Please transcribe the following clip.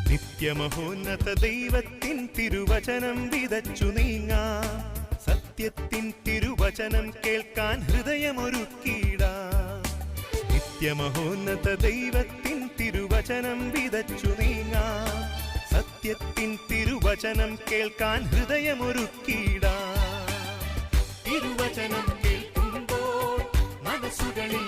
നിത്യമഹോന്നത ദൈവത്തിൻ തിരുവചനം വിതച്ചു നീങ്ങാം. സത്യത്തിൻ തിരുവചനം കേൾക്കാൻ ഹൃദയമൊരുക്കിയിടാം. നിത്യമഹോന്നത ദൈവത്തിൻ തിരുവചനം വിതച്ചു നീങ്ങാം. സത്യത്തിൻ തിരുവചനം കേൾക്കാൻ ഹൃദയമൊരുക്കിയിടാം. തിരുവചനം കേൾക്കുമ്പോൾ മനസ്സുകളിൽ